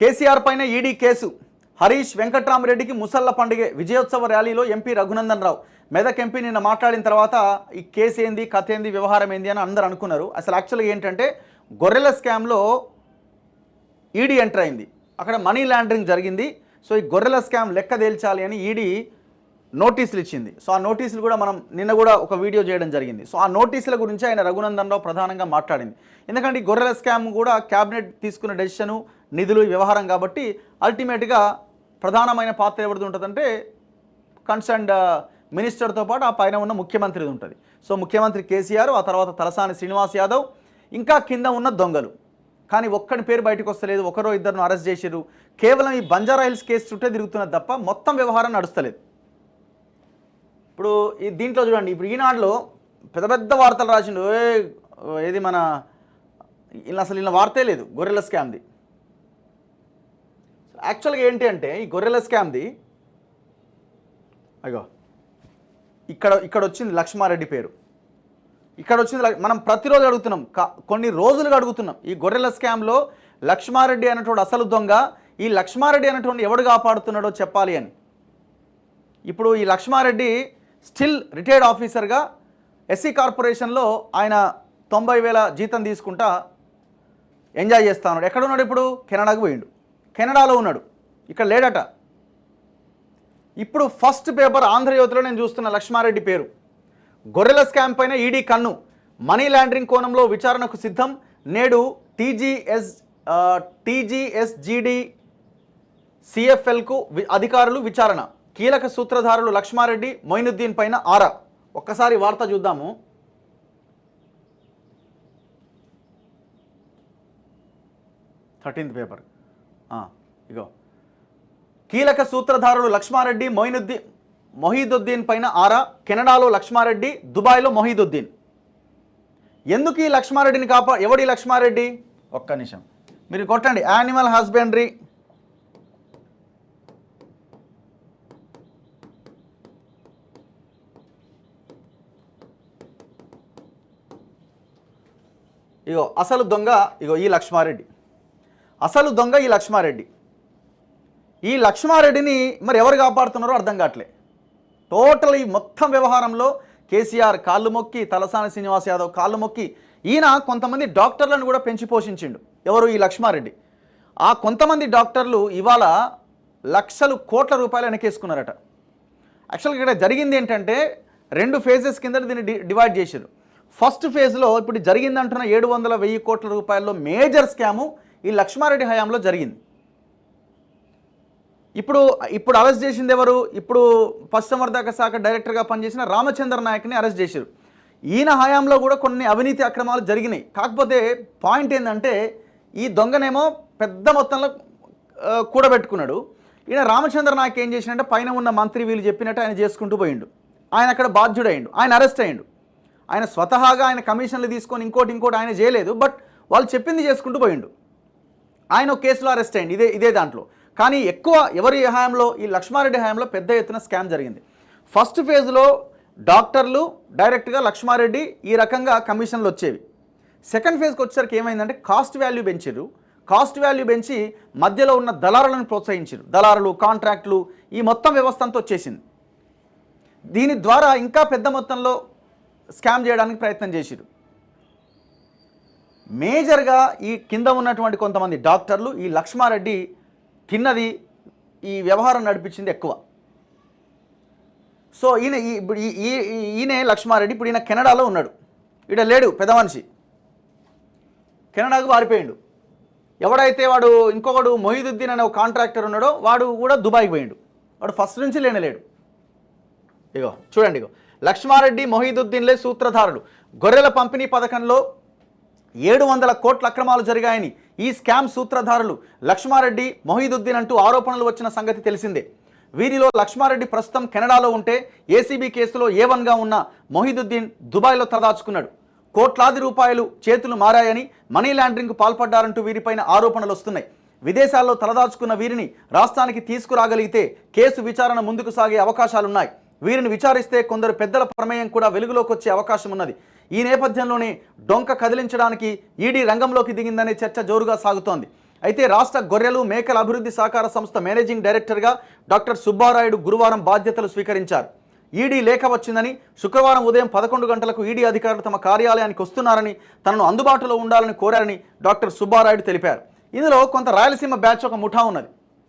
కేసీఆర్ పైన ED case. Harish వెంకట్రామరెడ్డికి ముసళ్ల పండుగ. విజయోత్సవ ర్యాలీలో ఎంపీ రఘునందన్ రావు. మెదక్ ఎంపీ నిన్న మాట్లాడిన తర్వాత ఈ కేసు ఏంది, కథ ఏంది, వ్యవహారం ఏంది అని అందరూ అనుకున్నారు. అసలు యాక్చువల్గా ఏంటంటే గొర్రెల స్కామ్లో ఈడీ ఎంటర్ అయింది. అక్కడ మనీ లాండరింగ్ జరిగింది. సో ఈ గొర్రెల స్కామ్ లెక్క తేల్చాలి అని ఈడీ నోటీసులు ఇచ్చింది. సో ఆ నోటీసులు కూడా మనం నిన్న కూడా ఒక వీడియో చేయడం జరిగింది. సో ఆ నోటీసుల గురించి ఆయన రఘునందన్ రావు ప్రధానంగా మాట్లాడింది. ఎందుకంటే ఈ గొర్రెల స్కామ్ కూడా క్యాబినెట్ తీసుకున్న డెసిషను, నిధులు, వ్యవహారం కాబట్టి అల్టిమేట్గా ప్రధానమైన పాత్ర ఎవరిది ఉంటుందంటే కన్సర్న్డ్ మినిస్టర్తో పాటు ఆ పైన ఉన్న ముఖ్యమంత్రిది ఉంటుంది. సో ముఖ్యమంత్రి కేసీఆర్, ఆ తర్వాత తలసాని శ్రీనివాస్ యాదవ్, ఇంకా కింద ఉన్న దొంగలు. కానీ ఒక్కడి పేరు బయటకు వస్తలేదు. ఒకరో ఇద్దరును అరెస్ట్ చేసిరు. కేవలం ఈ బంజారా హిల్స్ కేసు చుట్టే తిరుగుతున్నది తప్ప మొత్తం వ్యవహారం నడుస్తలేదు. ఇప్పుడు ఈ దీంట్లో చూడండి, ఇప్పుడు ఈనాడులో పెద్ద పెద్ద వార్తలు రాసిండు. ఏది మన ఇలా అసలు ఇలా వార్తే లేదు గొర్రెల స్కామ్ది. యాక్చువల్గా ఏంటి అంటే ఈ గొర్రెల స్కామ్ది అయ్యో ఇక్కడ వచ్చింది లక్ష్మారెడ్డి పేరు. ఇక్కడ వచ్చింది. మనం ప్రతిరోజు అడుగుతున్నాం, కొన్ని రోజులుగా అడుగుతున్నాం. ఈ గొర్రెల స్కామ్లో లక్ష్మారెడ్డి అనేటువంటి అసలు దొంగ, ఈ లక్ష్మారెడ్డి అనేటువంటి ఎవడు కాపాడుతున్నాడో చెప్పాలి అని. ఇప్పుడు ఈ లక్ష్మారెడ్డి స్టిల్ రిటైర్డ్ ఆఫీసర్గా ఎస్సీ కార్పొరేషన్లో ఆయన 90,000 జీతం తీసుకుంటా ఎంజాయ్ చేస్తా ఉన్నాడు. ఎక్కడున్నాడు ఇప్పుడు? కెనడాకు పోయిండు. కెనడాలో ఉన్నాడు, ఇక్కడ లేడట. ఇప్పుడు ఫస్ట్ పేపర్ ఆంధ్రజ్యోతిలో నేను చూస్తున్న లక్ష్మారెడ్డి పేరు. గొర్రెల స్కామ్ పైన ఈడీ కన్ను. మనీ లాండరింగ్ కోణంలో విచారణకు సిద్ధం. నేడు టీజీఎస్జీడీ సిఎఫ్ఎల్కు అధికారులు విచారణ. కీలక సూత్రధారులు లక్ష్మారెడ్డి, మొయినుద్దీన్ పైన ఆరా. ఒక్కసారి వార్త చూద్దాము. పేపర్ ఇగో, కీలక సూత్రధారులు లక్ష్మారెడ్డి, మొహీదుద్దీన్ పైన ఆరా. కెనడాలో లక్ష్మారెడ్డి, దుబాయ్లో మొహీదుద్దీన్. ఎందుకు ఈ లక్ష్మారెడ్డిని ఎవడి లక్ష్మారెడ్డి? ఒక్క నిమిషం మీరు కొట్టండి. యానిమల్ హస్బెండరీ ఇగో అసలు దొంగ. ఇగో ఈ లక్ష్మారెడ్డి అసలు దొంగ. ఈ లక్ష్మారెడ్డిని మరి ఎవరు కాపాడుతున్నారో అర్థం కావట్లే. టోటల్ ఈ మొత్తం వ్యవహారంలో కేసీఆర్ కాళ్ళు మొక్కి, తలసాని శ్రీనివాస్ యాదవ్ కాళ్ళు మొక్కి, ఈయన కొంతమంది డాక్టర్లను కూడా పెంచి పోషించిండు. ఎవరు? ఈ లక్ష్మారెడ్డి. ఆ కొంతమంది డాక్టర్లు ఇవాళ లక్షలు కోట్ల రూపాయలు వెనకేసుకున్నారట. యాక్చువల్గా ఇక్కడ జరిగింది ఏంటంటే 2 ఫేజెస్ కింద దీన్ని డివైడ్ చేశారు. ఫస్ట్ ఫేజ్లో ఇప్పుడు జరిగిందంటున్న 700-1000 కోట్ల రూపాయల్లో మేజర్ స్కాము ఈ లక్ష్మారెడ్డి హయాంలో జరిగింది. ఇప్పుడు అరెస్ట్ చేసింది ఎవరు? ఇప్పుడు పశుసంవర్ధక శాఖ డైరెక్టర్గా పనిచేసిన రామచంద్ర నాయక్ని అరెస్ట్ చేశారు. ఈయన హయాంలో కూడా కొన్ని అవినీతి అక్రమాలు జరిగినాయి. కాకపోతే పాయింట్ ఏంటంటే ఈ దొంగనేమో పెద్ద మొత్తంలో కూడబెట్టుకున్నాడు. ఈయన రామచంద్ర నాయక్ ఏం చేసినంటే పైన ఉన్న మంత్రి వీళ్ళు చెప్పినట్టు ఆయన చేసుకుంటూ పోయిండు. ఆయన అక్కడ బాధ్యుడయ్యిండు. ఆయన అరెస్ట్ అయ్యిండు. ఆయన స్వతహాగా ఆయన కమిషన్లు తీసుకొని ఇంకోటి ఆయన చేయలేదు. బట్ వాళ్ళు చెప్పింది చేసుకుంటూ పోయిండు. ఆయన ఒక కేసులో అరెస్ట్ అయ్యింది ఇదే దాంట్లో. కానీ ఎక్కువ ఎవరి హయాంలో? ఈ లక్ష్మారెడ్డి హయాంలో పెద్ద ఎత్తున స్కామ్ జరిగింది. ఫస్ట్ ఫేజ్లో డాక్టర్లు డైరెక్ట్గా లక్ష్మారెడ్డి ఈ రకంగా కమిషన్లు వచ్చేవి. సెకండ్ ఫేజ్కి వచ్చేసరికి ఏమైందంటే కాస్ట్ వాల్యూ పెంచారు. కాస్ట్ వాల్యూ పెంచి మధ్యలో ఉన్న దళారులను ప్రోత్సహించారు. దళారులు, కాంట్రాక్టులు, ఈ మొత్తం వ్యవస్థ అంతా వచ్చేసింది. దీని ద్వారా ఇంకా పెద్ద మొత్తంలో స్కామ్ చేయడానికి ప్రయత్నం చేశారు. మేజర్గా ఈ కింద ఉన్నటువంటి కొంతమంది డాక్టర్లు, ఈ లక్ష్మారెడ్డి తిన్నది, ఈ వ్యవహారం నడిపించింది ఎక్కువ. సో ఈయన లక్ష్మారెడ్డి ఇప్పుడు ఈయన కెనడాలో ఉన్నాడు. ఈడ లేడు, పెద్ద మనిషి కెనడాకు పారిపోయిండు. ఎవడైతే వాడు ఇంకొకడు మొహీదుద్దీన్ అనే ఒక కాంట్రాక్టర్ ఉన్నాడో వాడు కూడా దుబాయ్కి పోయిండు. వాడు ఫస్ట్ నుంచి లేడు. ఇగో చూడండి, ఇగో లక్ష్మారెడ్డి, మొహీదుద్దీన్లే సూత్రధారులు. గొర్రెల పంపిణీ పథకంలో 700 కోట్ల అక్రమాలు జరిగాయని ఈ స్కామ్ సూత్రధారులు లక్ష్మారెడ్డి, మొహీదుద్దీన్ అంటూ ఆరోపణలు వచ్చిన సంగతి తెలిసిందే. వీరిలో లక్ష్మారెడ్డి ప్రస్తుతం కెనడాలో ఉంటే ఏసీబీ కేసులో A1గా ఉన్న మొహీదుద్దీన్ దుబాయ్లో తలదాచుకున్నాడు. కోట్లాది రూపాయలు చేతులు మారాయని, మనీ లాండరింగ్కు పాల్పడ్డారంటూ వీరిపైన ఆరోపణలు వస్తున్నాయి. విదేశాల్లో తలదాచుకున్న వీరిని రాష్ట్రానికి తీసుకురాగలిగితే కేసు విచారణ ముందుకు సాగే అవకాశాలున్నాయి. వీరిని విచారిస్తే కొందరు పెద్దల ప్రమేయం కూడా వెలుగులోకి వచ్చే అవకాశం ఉన్నది. ఈ నేపథ్యంలోనే డొంక కదిలించడానికి ఈడీ రంగంలోకి దిగిందనే చర్చ జోరుగా సాగుతోంది. అయితే రాష్ట్ర గొర్రెలు మేకల అభివృద్ధి సహకార సంస్థ మేనేజింగ్ డైరెక్టర్గా డాక్టర్ సుబ్బారాయుడు గురువారం బాధ్యతలు స్వీకరించారు. ఈడీ లేఖ వచ్చిందని, శుక్రవారం ఉదయం 11 గంటలకు ఈడీ అధికారులు తమ కార్యాలయానికి వస్తున్నారని, తనను అందుబాటులో ఉండాలని కోరారని డాక్టర్ సుబ్బారాయుడు తెలిపారు. ఇందులో కొంత రాయలసీమ బ్యాచ్ ఒక ముఠా ఉన్నది.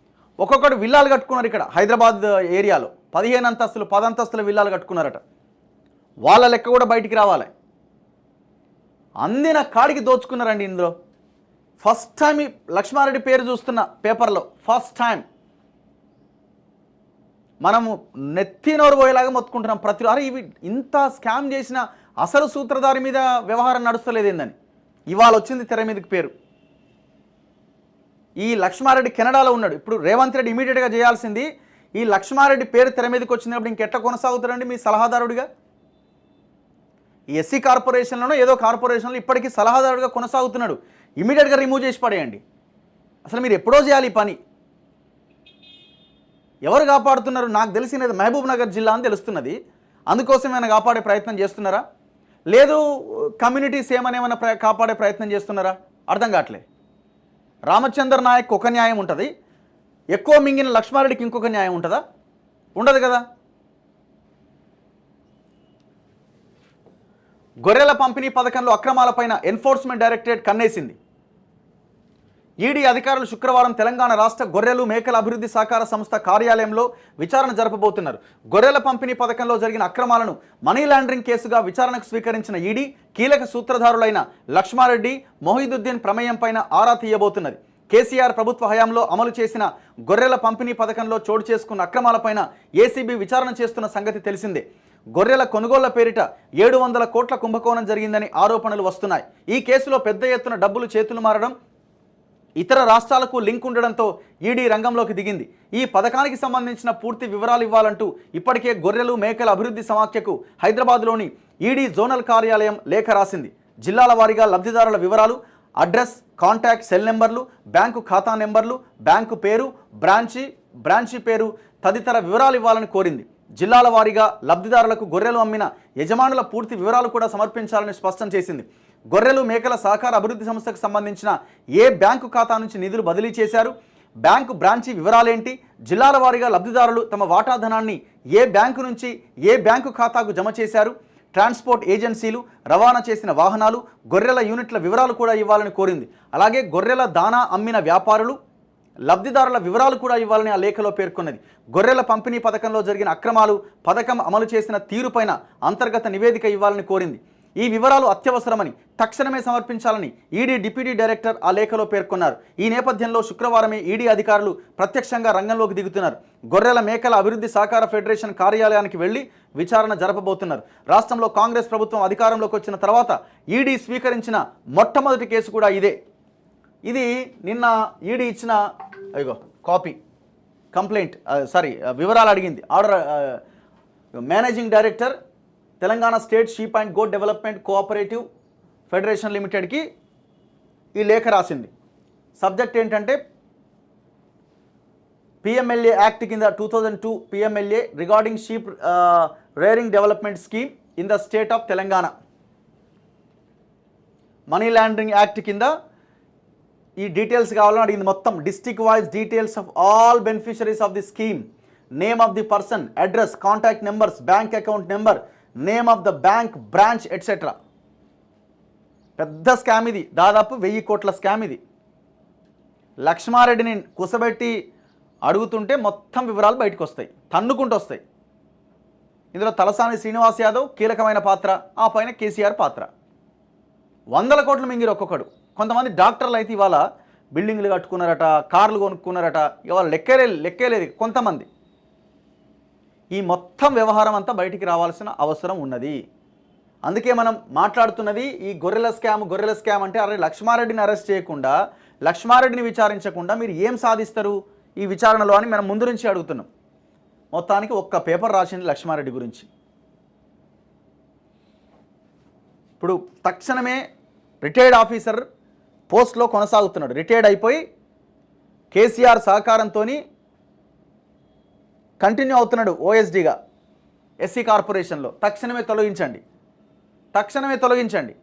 ఒక్కొక్కటి విల్లాలు కట్టుకున్నారు. ఇక్కడ హైదరాబాద్ ఏరియాలో 15 అంతస్తులు 10 అంతస్తుల విల్లాలు కట్టుకున్నారట. వాళ్ళ లెక్క కూడా బయటికి రావాలి. అందిన కాడికి దోచుకున్నారండి. ఇందులో ఫస్ట్ టైం ఈ లక్ష్మారెడ్డి పేరు చూస్తున్న పేపర్లో ఫస్ట్ టైం మనము నెత్తినోరు పోయేలాగా మొత్తుకుంటున్నాం. అరే ఇవి ఇంత స్కామ్ చేసిన అసలు సూత్రధారి మీద వ్యవహారం నడుస్తలేదేందని ఇవాళ వచ్చింది తెర మీదకి పేరు. ఈ లక్ష్మారెడ్డి కెనడాలో ఉన్నాడు. ఇప్పుడు రేవంత్ రెడ్డి ఇమీడియట్గా చేయాల్సింది, ఈ లక్ష్మారెడ్డి పేరు తెర మీదకి వచ్చినప్పుడు ఇంకెట్లా కొనసాగుతారండి మీ సలహాదారుడిగా? ఈ ఎస్సీ కార్పొరేషన్లోనో ఏదో కార్పొరేషన్లో ఇప్పటికీ సలహాదారుడిగా కొనసాగుతున్నాడు. ఇమీడియట్గా రిమూవ్ చేసి పడేయండి. అసలు మీరు ఎప్పుడో చేయాలి ఈ పని. ఎవరు కాపాడుతున్నారు? నాకు తెలిసినది మహబూబ్ నగర్ జిల్లా అని తెలుస్తున్నది. అందుకోసం ఏమైనా కాపాడే ప్రయత్నం చేస్తున్నారా? లేదు కమ్యూనిటీస్ ఏమైనా కాపాడే ప్రయత్నం చేస్తున్నారా? అర్థం కావట్లే. రామచంద్ర నాయక్ ఒక న్యాయం ఉంటుంది, ఎక్కువ మింగిన లక్ష్మారెడ్డికి ఇంకొక న్యాయం ఉంటుందా? ఉండదు కదా. గొర్రెల పంపిణీ పథకంలో అక్రమాలపైన ఎన్ఫోర్స్మెంట్ డైరెక్టరేట్ కన్నేసింది. ఈడీ అధికారులు శుక్రవారం తెలంగాణ రాష్ట్ర గొర్రెలు మేకల అభివృద్ధి సహకార సంస్థ కార్యాలయంలో విచారణ జరపబోతున్నారు. గొర్రెల పంపిణీ పథకంలో జరిగిన అక్రమాలను మనీ లాండరింగ్ కేసుగా విచారణకు స్వీకరించిన ఈడీ కీలక సూత్రధారులైన లక్ష్మారెడ్డి, మొహిదుద్దీన్ ప్రమేయంపైన ఆరా తీయబోతున్నది. కేసీఆర్ ప్రభుత్వ హయాంలో అమలు చేసిన గొర్రెల పంపిణీ పథకంలో చోటు చేసుకున్న అక్రమాలపైన ఏసీబీ విచారణ చేస్తున్న సంగతి తెలిసిందే. గొర్రెల కొనుగోళ్ల పేరిట 700 కోట్ల కుంభకోణం జరిగిందని ఆరోపణలు వస్తున్నాయి. ఈ కేసులో పెద్ద ఎత్తున డబ్బులు చేతులు మారడం, ఇతర రాష్ట్రాలకు లింక్ ఉండడంతో ఈడీ రంగంలోకి దిగింది. ఈ పథకానికి సంబంధించిన పూర్తి వివరాలు ఇవ్వాలంటూ ఇప్పటికే గొర్రెలు మేకల అభివృద్ధి సమాఖ్యకు హైదరాబాద్లోని ఈడీ జోనల్ కార్యాలయం లేఖ రాసింది. జిల్లాల వారీగా లబ్ధిదారుల వివరాలు, అడ్రస్, కాంటాక్ట్ సెల్ నెంబర్లు, బ్యాంకు ఖాతా నెంబర్లు, బ్యాంకు పేరు, బ్రాంచి పేరు తదితర వివరాలు ఇవ్వాలని కోరింది. జిల్లాల వారీగా లబ్ధిదారులకు గొర్రెలు అమ్మిన యజమానుల పూర్తి వివరాలు కూడా సమర్పించాలని స్పష్టం చేసింది. గొర్రెలు మేకల సహకార అభివృద్ధి సంస్థకు సంబంధించిన ఏ బ్యాంకు ఖాతా నుంచి నిధులు బదిలీ చేశారు, బ్యాంకు బ్రాంచి వివరాలేంటి, జిల్లాల వారీగా లబ్ధిదారులు తమ వాటా ధనాన్ని ఏ బ్యాంకు నుంచి ఏ బ్యాంకు ఖాతాకు జమ చేశారు, ట్రాన్స్పోర్ట్ ఏజెన్సీలు రవాణా చేసిన వాహనాలు, గొర్రెల యూనిట్ల వివరాలు కూడా ఇవ్వాలని కోరింది. అలాగే గొర్రెల దాణా అమ్మిన వ్యాపారులు, లబ్ధిదారుల వివరాలు కూడా ఇవ్వాలని ఆ లేఖలో పేర్కొన్నది. గొర్రెల పంపిణీ పథకంలో జరిగిన అక్రమాలు, పథకం అమలు చేసిన తీరుపైన అంతర్గత నివేదిక ఇవ్వాలని కోరింది. ఈ వివరాలు అత్యవసరమని, తక్షణమే సమర్పించాలని ఈడీ డిప్యూటీ డైరెక్టర్ ఆ లేఖలో పేర్కొన్నారు. ఈ నేపథ్యంలో శుక్రవారమే ఈడీ అధికారులు ప్రత్యక్షంగా రంగంలోకి దిగుతున్నారు. గొర్రెల మేకల అభివృద్ధి సహకార ఫెడరేషన్ కార్యాలయానికి వెళ్లి విచారణ జరపబోతున్నారు. రాష్ట్రంలో కాంగ్రెస్ ప్రభుత్వం అధికారంలోకి వచ్చిన తర్వాత ఈడీ స్వీకరించిన మొట్టమొదటి కేసు కూడా ఇదే. ఇది నిన్న ఈడీ ఇచ్చిన కాపీ కంప్లైంట్ వివరాలు అడిగింది. Order managing director Telangana state sheep and goat development cooperative federation లిమిటెడ్కి ఈ లేఖ రాసింది. సబ్జెక్ట్ ఏంటంటే పిఎంఎల్ఏ యాక్ట్ కింద 2002 PMLA regarding sheep rearing development scheme in the state of Telangana. Money laundering act కింద ఈ డీటెయిల్స్ కావాలని అడిగింది. మొత్తం district wise details of all beneficiaries of the scheme, name of the person, address, contact numbers, bank account number, name of the bank, branch etcetera. పెద్ద scam ఇది. దాదాపు 1000 కోట్ల scam ఇది. లక్ష్మారెడ్డిని కుసబెట్టి అడుగుతుంటే మొత్తం వివరాలు బయటకు వస్తాయి, తన్నుకుంటూ వస్తాయి. ఇందులో తలసాని శ్రీనివాస్ యాదవ్ కీలకమైన పాత్ర, ఆ పైన కేసీఆర్ పాత్ర. 100 కోట్లు మింగిరు ఒక్కొక్కడు. కొంతమంది డాక్టర్లు అయితే ఇవాళ బిల్డింగ్లు కట్టుకున్నారట, కార్లు కొనుక్కున్నారట, ఇవాళ లెక్కేలేదు కొంతమంది. ఈ మొత్తం వ్యవహారం అంతా బయటికి రావాల్సిన అవసరం ఉన్నది. అందుకే మనం మాట్లాడుతున్నది ఈ గొర్రెల స్కామ్ అంటే, అరే లక్ష్మారెడ్డిని అరెస్ట్ చేయకుండా, లక్ష్మారెడ్డిని విచారించకుండా మీరు ఏం సాధిస్తారు ఈ విచారణలో అని మనం ముందు నుంచి అడుగుతున్నాం. మొత్తానికి ఒక్క పేపర్ రాసింది లక్ష్మారెడ్డి గురించి. ఇప్పుడు తక్షణమే రిటైర్డ్ ఆఫీసర్ పోస్ట్లో కొనసాగుతున్నాడు. రిటైర్డ్ అయిపోయి కేసీఆర్ సహకారంతో కంటిన్యూ అవుతున్నాడు ఓఎస్డీగా ఎస్సీ కార్పొరేషన్లో. తక్షణమే తొలగించండి.